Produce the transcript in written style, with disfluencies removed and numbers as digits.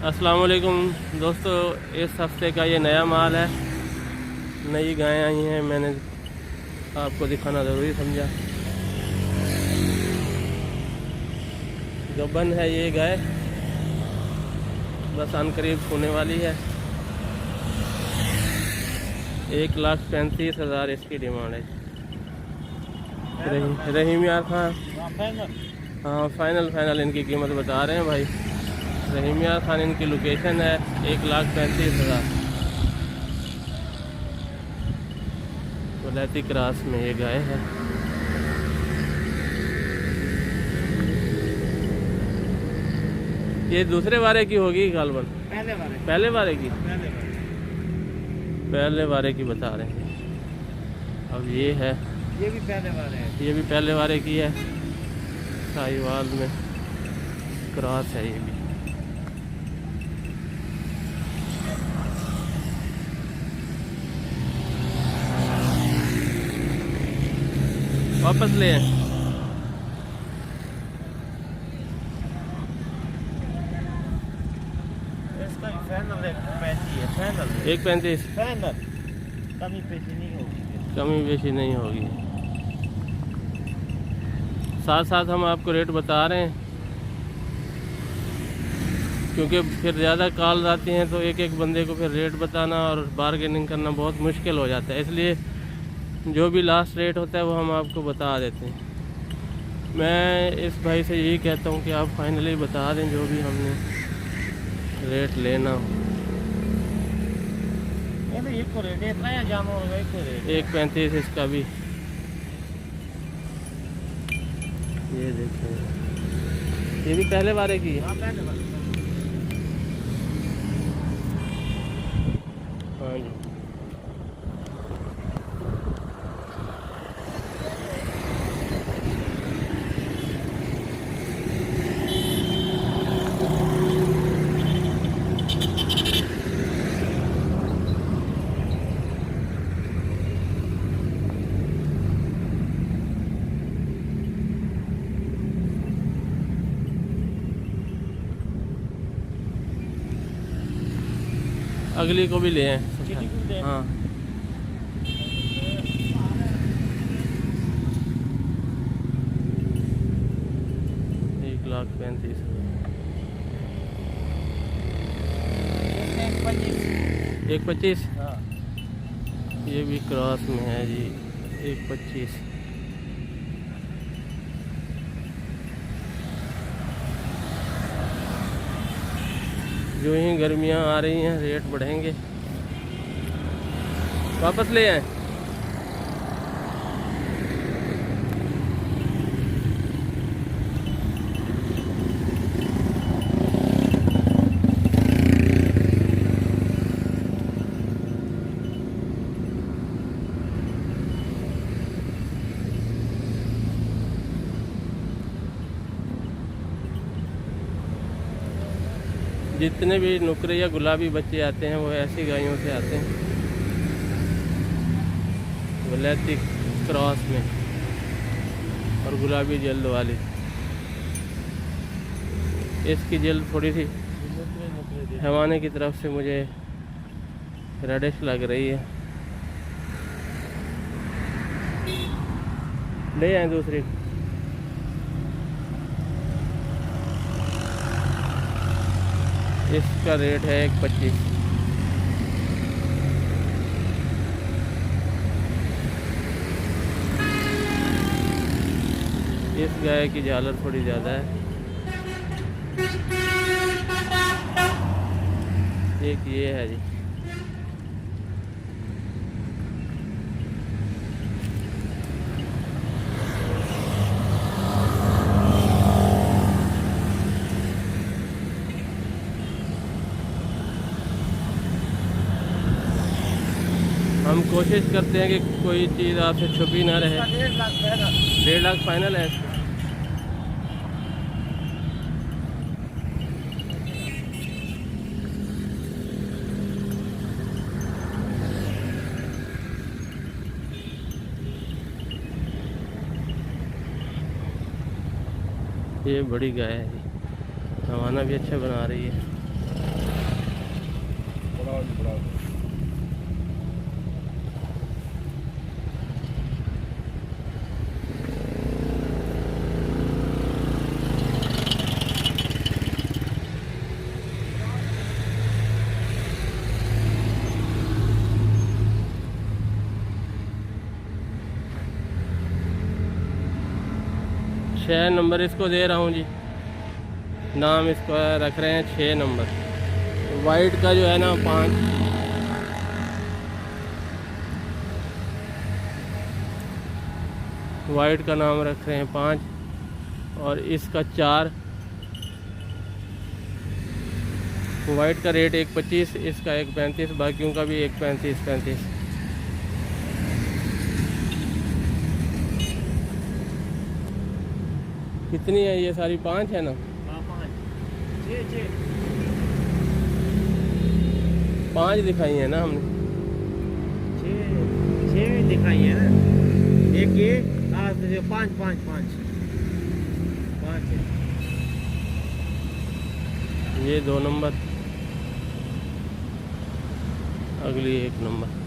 अस्सलाम वालेकुम दोस्तों, इस हफ्ते का ये नया माल है। नई गायें आई हैं, मैंने आपको दिखाना ज़रूरी समझा। गबन है ये गाय, बस अनकरीब होने वाली है। 1,35,000 इसकी डिमांड है। रहीम यार खान, हाँ फाइनल इनकी कीमत बता रहे हैं भाई। रहीम यार खान इनकी लोकेशन है। 1,35,000 वलैती क्रॉस में ये गाय है। ये दूसरे वारे की होगी गालबन? पहले वारे की पहले वारे की बता रहे हैं। अब ये है, ये भी पहले वाले है। ये भी पहले वारे की है। साहिवाल में क्रॉस है ये भी। वापस ले आए। इसका फाइनल 1.35 है। फाइनल 1,35,000 फाइनल, कमी पेशी नहीं होगी। कमी बेशी नहीं होगी। साथ साथ हम आपको रेट बता रहे हैं, क्योंकि फिर ज़्यादा कॉल आती हैं तो एक एक बंदे को फिर रेट बताना और बार्गेनिंग करना बहुत मुश्किल हो जाता है। इसलिए जो भी लास्ट रेट होता है वो हम आपको बता देते हैं। मैं इस भाई से यही कहता हूँ कि आप फाइनली बता दें जो भी हमने रेट लेना हो। 1,35,000 इसका भी। ये देखें, ये भी पहले बारे की है। हाँ जी, अगली को भी ले आए। हाँ, 1,35,000 1,25,000 ये भी क्रॉस में है जी। 1,25,000 जो ही गर्मियाँ आ रही हैं रेट बढ़ेंगे। वापस ले आए। जितने भी नुकरे या गुलाबी बच्चे आते हैं वो ऐसी गायों से आते हैं, वलैती क्रॉस में और गुलाबी जल्द वाली। इसकी जल्द थोड़ी सी हवाने की तरफ से मुझे रेडिश लग रही है। ले आए दूसरी। इसका रेट है 1,25,000। इस गाय की झालर थोड़ी ज़्यादा है। एक ये है जी। हम कोशिश करते हैं कि कोई चीज़ आपसे छुपी ना रहे। 1,50,000 फाइनल है इसका। ये बड़ी गाय है जी, रवाना भी अच्छा बना रही है। छः नंबर इसको दे रहा हूँ जी, नाम इसको रख रहे हैं 6 नंबर। वाइट का जो है ना 5, वाइट का नाम रख रहे हैं 5 और इसका 4। वाइट का रेट 1.25, इसका 1.35, बाकियों का भी 1.35। कितनी है ये सारी? 5 है ना? हाँ 5 6 5 दिखाई है ना हमने। 6 दिखाई है ना। एक ये 5 है। ये 2 नंबर, अगली 1 नंबर।